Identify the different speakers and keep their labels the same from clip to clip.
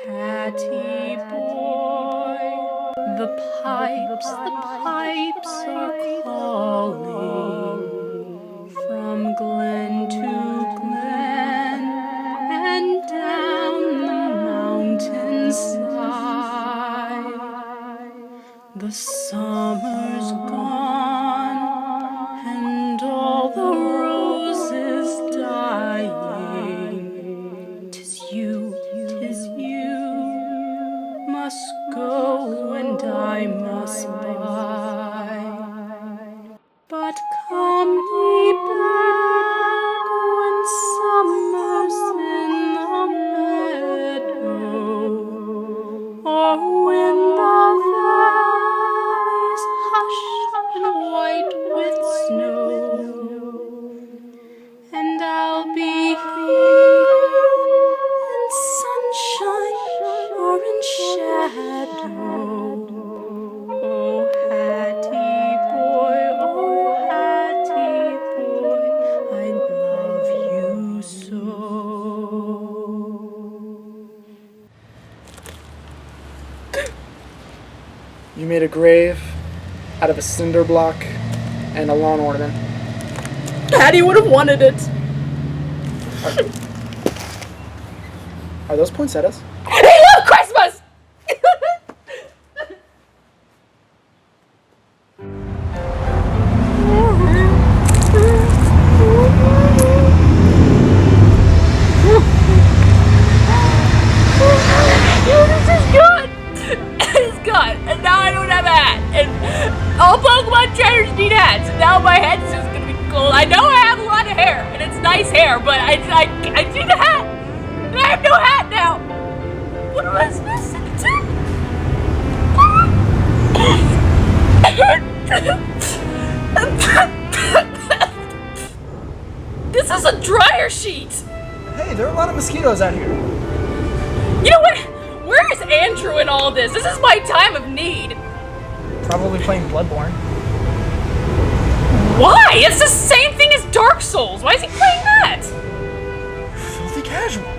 Speaker 1: Hatty boy, the pipes are calling from glen to glen and down the mountainside. The summer's gone and all the roses dying. 'Tis you must go and I must bide. But come ye back when summer's in the meadow, or when the valley's hushed and white with snow, and I'll be here in sunshine or in shadow. Oh, Hatty boy, I love you so.
Speaker 2: You made a grave out of a cinder block and a lawn ornament.
Speaker 1: Hatty would have wanted it.
Speaker 2: Are those poinsettias?
Speaker 1: They love Christmas! This is good! It's good! And now I don't have a hat! And all Pokemon trainers need hats! And now my head's just gonna be cold. I know I have a lot of hair, and it's nice hair, but I need a hat! And I have no hat now! What am I supposed to do? This is a dryer sheet!
Speaker 2: Hey, there are a lot of mosquitoes out here.
Speaker 1: You know what? Where is Andrew in all this? This is my time of need.
Speaker 2: Probably playing Bloodborne.
Speaker 1: Why? It's the same thing as Dark Souls. Why is he playing that?
Speaker 2: Filthy casual.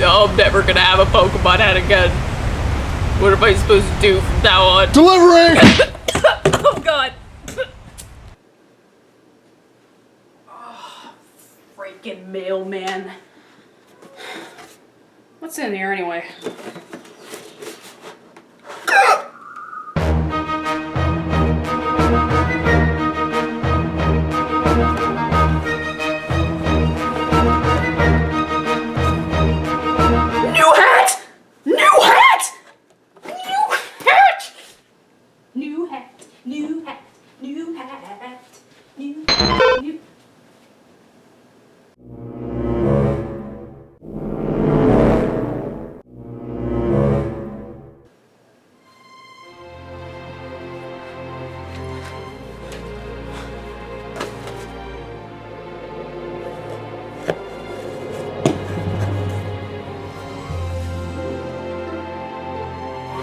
Speaker 1: I'm never gonna have a Pokemon hat again. What am I supposed to do from now on?
Speaker 2: Delivering!
Speaker 1: Oh god. Oh, freaking mailman. What's in here anyway?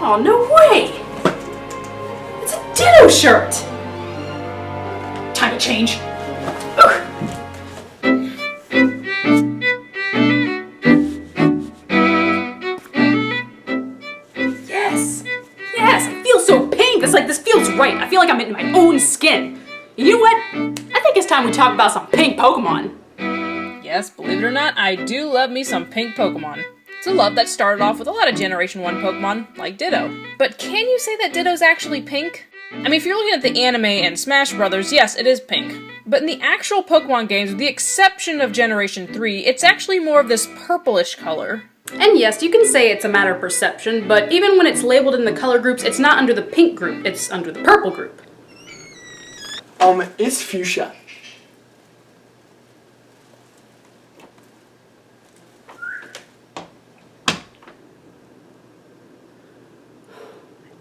Speaker 1: Oh, no way! It's a Ditto shirt! Time to change. Ugh. Yes! Yes! I feel so pink! It's like this feels right. I feel like I'm in my own skin. You know what? I think it's time we talk about some pink Pokemon. Yes, believe it or not, I do love me some pink Pokemon. It's a love that started off with a lot of Generation 1 Pokemon, like Ditto. But can you say that Ditto's actually pink? I mean, if you're looking at the anime and Smash Brothers, yes, it is pink. But in the actual Pokemon games, with the exception of Generation 3, it's actually more of this purplish color. And yes, you can say it's a matter of perception, but even when it's labeled in the color groups, it's not under the pink group, it's under the purple group.
Speaker 2: It's fuchsia.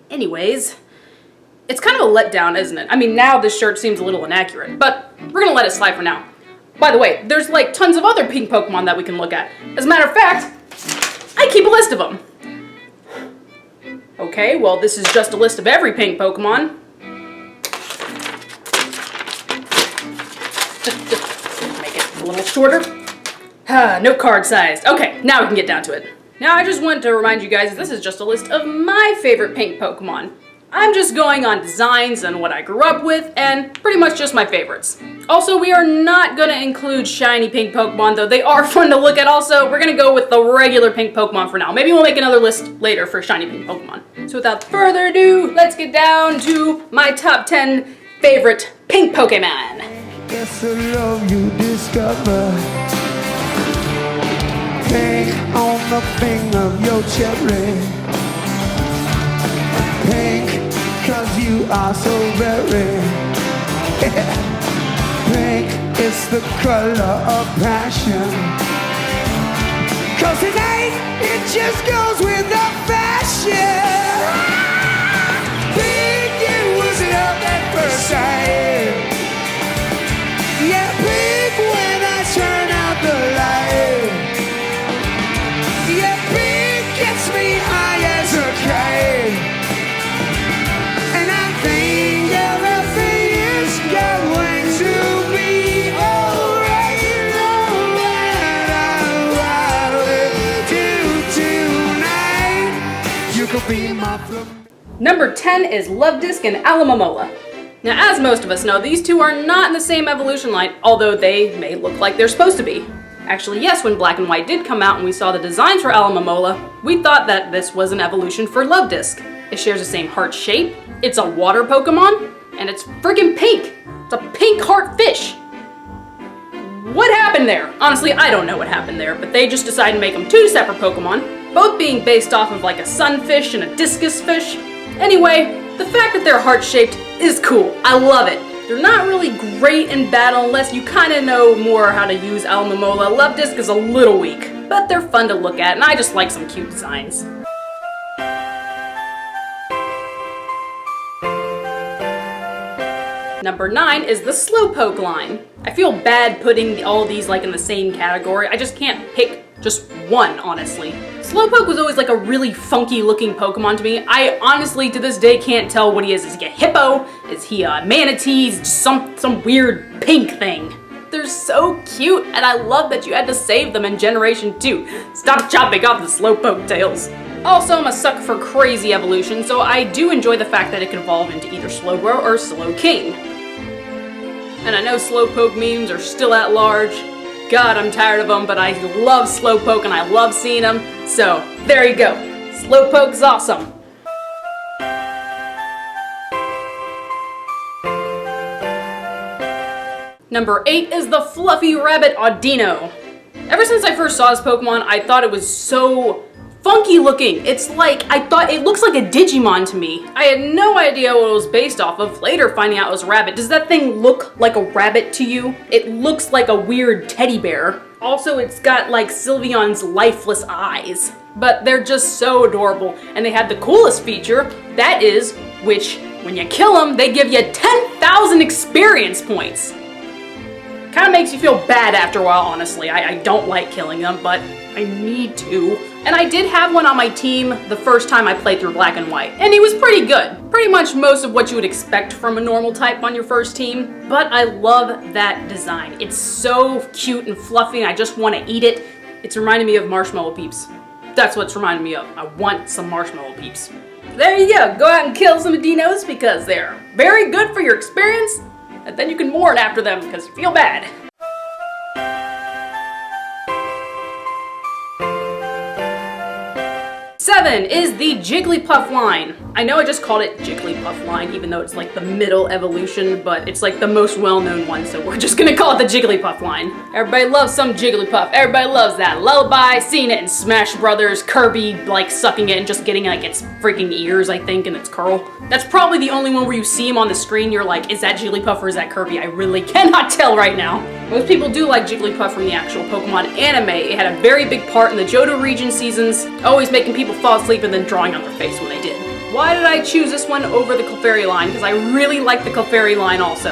Speaker 1: Anyways, it's kind of a letdown, isn't it? I mean, now this shirt seems a little inaccurate, but we're gonna let it slide for now. By the way, there's like tons of other pink Pokemon that we can look at. As a matter of fact, I keep a list of them. Okay, well, this is just a list of every pink Pokemon. Just make it a little shorter. No card sized. Okay, now we can get down to it. Now I just want to remind you guys this is just a list of my favorite pink Pokemon. I'm just going on designs and what I grew up with, and pretty much just my favorites. Also, we are not going to include shiny pink Pokemon, though they are fun to look at also. We're going to go with the regular pink Pokemon for now. Maybe we'll make another list later for shiny pink Pokemon. So without further ado, let's get down to my top 10 favorite pink Pokemon.
Speaker 3: It's the love you discover. Pink on the finger of your cherry. Pink, 'cause you are so very. Pink is the color of passion. 'Cause tonight, it just goes with the fashion. Pink, it was love at first sight. Yeah, pink when I turn out the light. Yeah, pink gets me high as a kite. And I think everything is going to be alright. No matter what we do tonight, you could be my flow.
Speaker 1: Number 10 is Luvdisc and Alomomola. Now, as most of us know, these two are not in the same evolution line, although they may look like they're supposed to be. Actually, yes, when Black and White did come out and we saw the designs for Alomomola, we thought that this was an evolution for Luvdisc. It shares the same heart shape, it's a water Pokemon, and it's freaking pink! It's a pink heart fish! What happened there? Honestly, I don't know what happened there, but they just decided to make them two separate Pokemon, both being based off of like a sunfish and a discus fish. Anyway, the fact that they're heart-shaped is cool. I love it. They're not really great in battle unless you kind of know more how to use Alomomola. Luvdisc is a little weak, but they're fun to look at, and I just like some cute designs. Number 9 is the Slowpoke line. I feel bad putting all these like in the same category. I just can't pick just one, honestly. Slowpoke was always like a really funky looking Pokemon to me. I honestly to this day can't tell what he is. Is he a hippo? Is he a manatee? Is just some weird pink thing. They're so cute, and I love that you had to save them in Generation 2. Stop chopping off the Slowpoke tails. Also, I'm a sucker for crazy evolution, so I do enjoy the fact that it can evolve into either Slowbro or Slowking. And I know Slowpoke memes are still at large. God, I'm tired of them, but I love Slowpoke and I love seeing them. So, there you go. Slowpoke's awesome. Number 8 is the Fluffy Rabbit Audino. Ever since I first saw this Pokemon, I thought it was so funky looking. It's like, I thought it looks like a Digimon to me. I had no idea what it was based off of, later finding out it was a rabbit. Does that thing look like a rabbit to you? It looks like a weird teddy bear. Also, it's got like Sylveon's lifeless eyes. But they're just so adorable. And they had the coolest feature, that is, which when you kill them, they give you 10,000 experience points. Kind of makes you feel bad after a while, honestly. I don't like killing them, but I need to. And I did have one on my team the first time I played through Black and White, and he was pretty good. Pretty much most of what you would expect from a normal type on your first team, but I love that design. It's so cute and fluffy, and I just want to eat it. It's reminding me of Marshmallow Peeps. That's what's reminding me of. I want some Marshmallow Peeps. There you go. Go out and kill some Adinos because they're very good for your experience, and then you can mourn after them because you feel bad. Seven is the Jigglypuff line. I know I just called it Jigglypuff line, even though it's like the middle evolution, but it's like the most well-known one, so we're just gonna call it the Jigglypuff line. Everybody loves some Jigglypuff. Everybody loves that lullaby, seeing it in Smash Brothers, Kirby like sucking it and just getting like its freaking ears, I think, and its curl. That's probably the only one where you see him on the screen, you're like, is that Jigglypuff or is that Kirby? I really cannot tell right now. Most people do like Jigglypuff from the actual Pokemon anime. It had a very big part in the Johto region seasons, always making people fall asleep and then drawing on their face when they did. Why did I choose this one over the Clefairy line? Because I really like the Clefairy line also.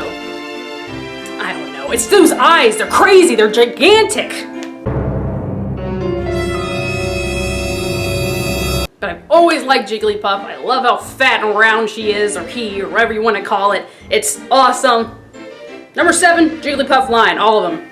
Speaker 1: I don't know, it's those eyes, they're crazy, they're gigantic! But I've always liked Jigglypuff. I love how fat and round she is, or he, or whatever you want to call it. It's awesome. Number 7, Jigglypuff line, all of them.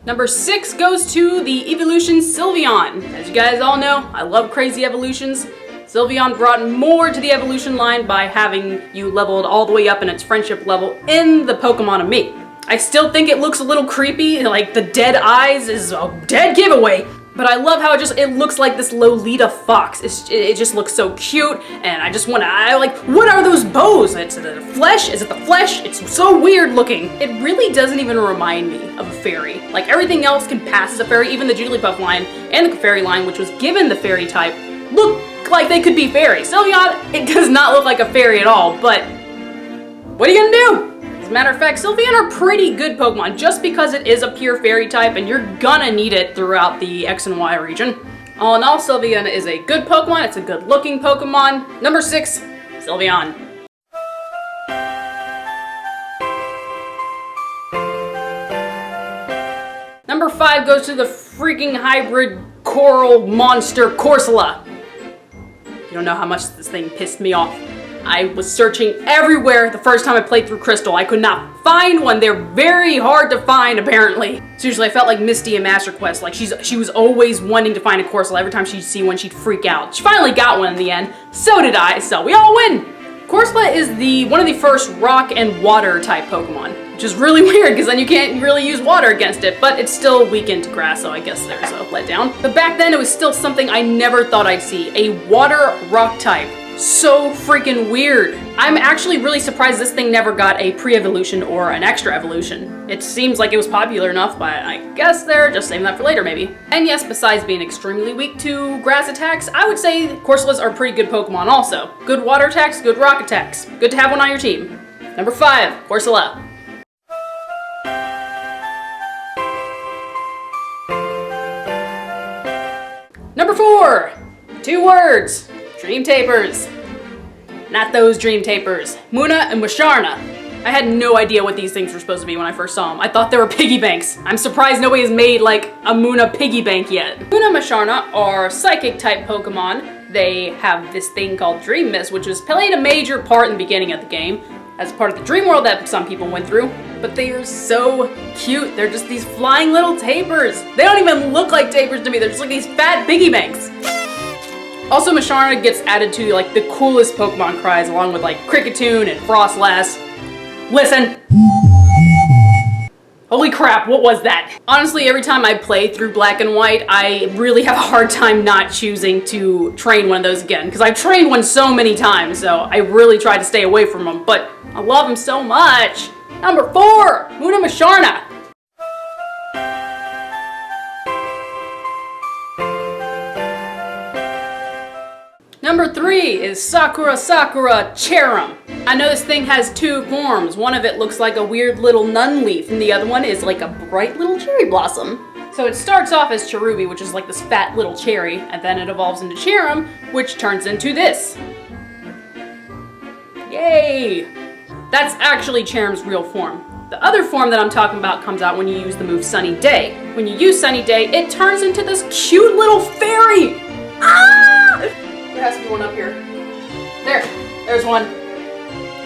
Speaker 1: Number 6 goes to the evolution Sylveon. As you guys all know, I love crazy evolutions. Sylveon brought more to the evolution line by having you leveled all the way up in its friendship level in the Pokemon of me. I still think it looks a little creepy, like the dead eyes is a dead giveaway. But I love how it looks like this Lolita fox. It just looks so cute, and what are those bows? Is it the flesh? Is it the flesh? It's so weird looking. It really doesn't even remind me of a fairy. Like everything else can pass as a fairy, even the Jigglypuff line and the fairy line, which was given the fairy type, look like they could be fairies. Sylveon, it does not look like a fairy at all, but what are you gonna do? As a matter of fact, Sylveon are pretty good Pokemon just because it is a pure fairy type and you're gonna need it throughout the X and Y region. All in all, Sylveon is a good Pokemon. It's a good looking Pokemon. Number 6, Sylveon. Number 5 goes to the freaking hybrid coral monster Corsola. You don't know how much this thing pissed me off. I was searching everywhere the first time I played through Crystal. I could not find one. They're very hard to find, apparently. Seriously, I felt like Misty in Master Quest. Like she was always wanting to find a Corsola. Every time she'd see one, she'd freak out. She finally got one in the end. So did I, so we all win. Corsola is one of the first rock and water type Pokemon, which is really weird because then you can't really use water against it, but it's still weakened to grass, so I guess there's a letdown. But back then, it was still something I never thought I'd see, a water rock type. So freaking weird. I'm actually really surprised this thing never got a pre-evolution or an extra evolution. It seems like it was popular enough, but I guess they're just saving that for later maybe. And yes, besides being extremely weak to grass attacks, I would say Corsolas are pretty good Pokemon also. Good water attacks, good rock attacks. Good to have one on your team. Number 5, Corsola. Number 4, 2 words. Dream Tapers. Not those Dream Tapers. Munna and Musharna. I had no idea what these things were supposed to be when I first saw them. I thought they were piggy banks. I'm surprised nobody has made like a Munna piggy bank yet. Munna and Musharna are psychic type Pokemon. They have this thing called Dream Mist, which has played a major part in the beginning of the game as part of the dream world that some people went through. But they are so cute. They're just these flying little tapers. They don't even look like tapers to me. They're just like these fat piggy banks. Also, Musharna gets added to like the coolest Pokemon cries along with like Cricketune and Frostlass. Listen. Holy crap, what was that? Honestly, every time I play through Black and White, I really have a hard time not choosing to train one of those again, because I've trained one so many times, so I really try to stay away from them, but I love them so much. Number 4, Munna Musharna. Number 3 is Sakura Cherum. I know this thing has 2 forms. One of it looks like a weird little nun leaf, and the other one is like a bright little cherry blossom. So it starts off as Cherubi, which is like this fat little cherry, and then it evolves into Cherum, which turns into this. Yay! That's actually Cherum's real form. The other form that I'm talking about comes out when you use the move Sunny Day. When you use Sunny Day, it turns into this cute little fairy! Ah! There has to be one up here. There's one.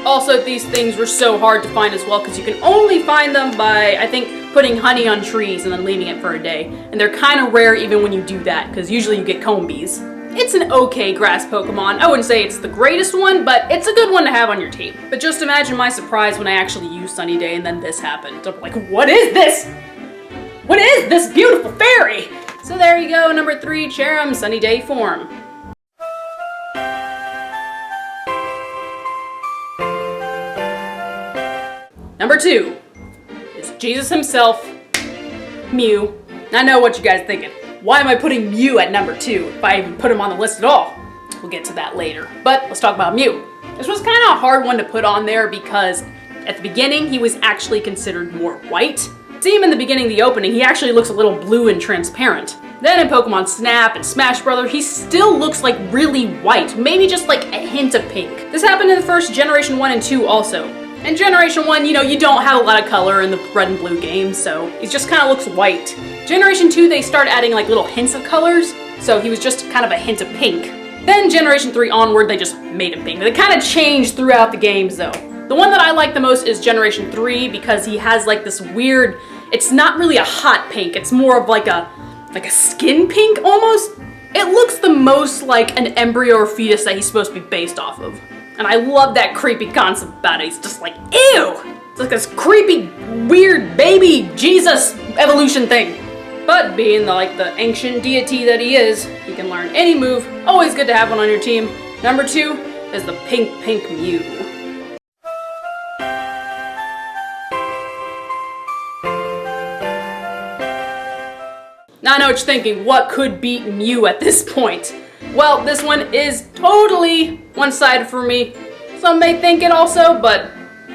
Speaker 1: Also, these things were so hard to find as well because you can only find them by, I think, putting honey on trees and then leaving it for a day. And they're kind of rare even when you do that because usually you get combies. It's an okay grass Pokemon. I wouldn't say it's the greatest one, but it's a good one to have on your team. But just imagine my surprise when I actually used Sunny Day and then this happened. I'm like, what is this? What is this beautiful fairy? So there you go, number 3, Cherum, Sunny Day form. Number 2 is Jesus himself, Mew. I know what you guys are thinking. Why am I putting Mew at number 2 if I even put him on the list at all? We'll get to that later. But let's talk about Mew. This was kind of a hard one to put on there because at the beginning he was actually considered more white. See him in the beginning, the opening, he actually looks a little blue and transparent. Then in Pokemon Snap and Smash Bros, he still looks like really white, maybe just like a hint of pink. This happened in the first Generation 1 and 2 also. In Generation 1, you know, you don't have a lot of color in the red and blue games, so it just kind of looks white. Generation 2, they start adding like little hints of colors, so he was just kind of a hint of pink. Then Generation 3 onward, they just made him pink. They kind of changed throughout the games though. The one that I like the most is Generation 3 because he has like this weird It's not really a hot pink, it's more of like a skin pink almost. It looks the most like an embryo or fetus that he's supposed to be based off of. And I love that creepy concept about it. He's just like, ew! It's like this creepy, weird baby Jesus evolution thing. But being the ancient deity that he is, he can learn any move. Always good to have one on your team. Number 2 is the Pink Mew. Now I know what you're thinking, what could beat Mew at this point? Well, this one is totally one-sided for me. Some may think it also, but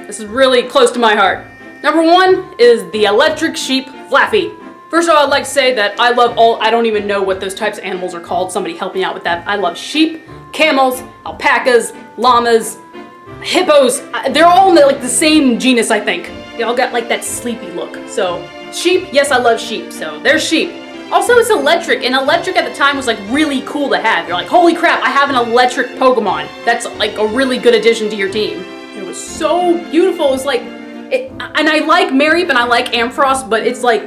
Speaker 1: this is really close to my heart. Number 1 is the electric sheep Flappy. First of all, I'd like to say that I love I don't even know what those types of animals are called. Somebody help me out with that. I love sheep, camels, alpacas, llamas, hippos. They're all in the same genus, I think. They all got like that sleepy look. So sheep, yes, I love sheep. So there's sheep. Also, it's electric, and electric at the time was like really cool to have. You're like, holy crap, I have an electric Pokemon. That's like a really good addition to your team. It was so beautiful. It was like, and I like Mareep and I like Ampharos, but it's like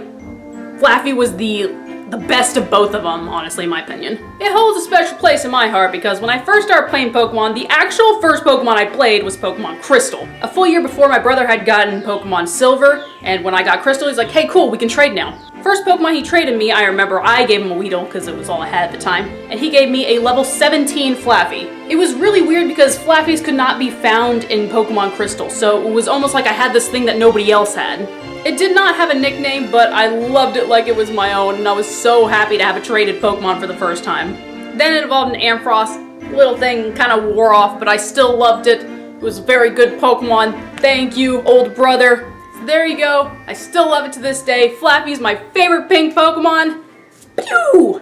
Speaker 1: Flappy was the best of both of them, honestly, in my opinion. It holds a special place in my heart because when I first started playing Pokemon, the actual first Pokemon I played was Pokemon Crystal. A full year before, my brother had gotten Pokemon Silver, and when I got Crystal, he's like, hey, cool, we can trade now. First Pokemon he traded me, I remember I gave him a Weedle because it was all I had at the time, and he gave me a level 17 Flappy. It was really weird because Flappies could not be found in Pokemon Crystal, so it was almost like I had this thing that nobody else had. It did not have a nickname, but I loved it like it was my own, and I was so happy to have a traded Pokemon for the first time. Then it evolved in Ampharos. Little thing kind of wore off, but I still loved it. It was a very good Pokemon. Thank you, old brother. So there you go. I still love it to this day. Flappy's my favorite pink Pokemon. Pew!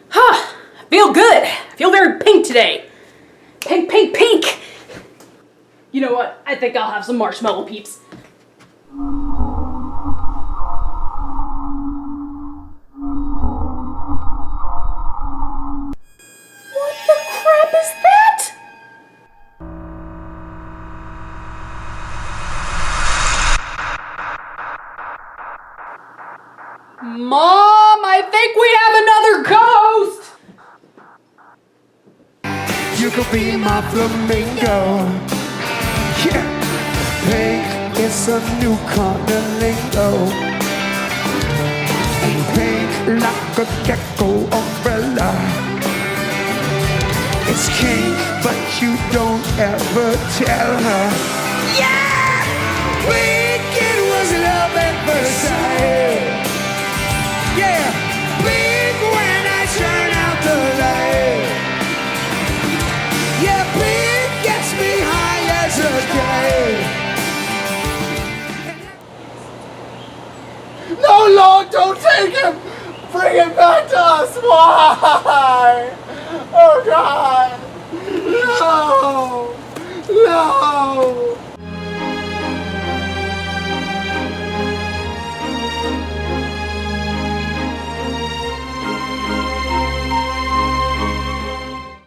Speaker 1: Huh. I feel good. I feel very pink today. Pink, pink, pink! You know what? I think I'll have some marshmallow peeps. Mom, I think we have another ghost!
Speaker 3: You could be my flamingo. Yeah. Pink is a new kind of lingo. Pink like a gecko umbrella. It's kink, but you don't ever tell her. Yeah! Pink, it was love at first sight. Yeah, blink when I turn out the light. Yeah, blink gets me high as a kite. No, Lord, don't take him! Bring him back to us! Why? Oh, God! No! No!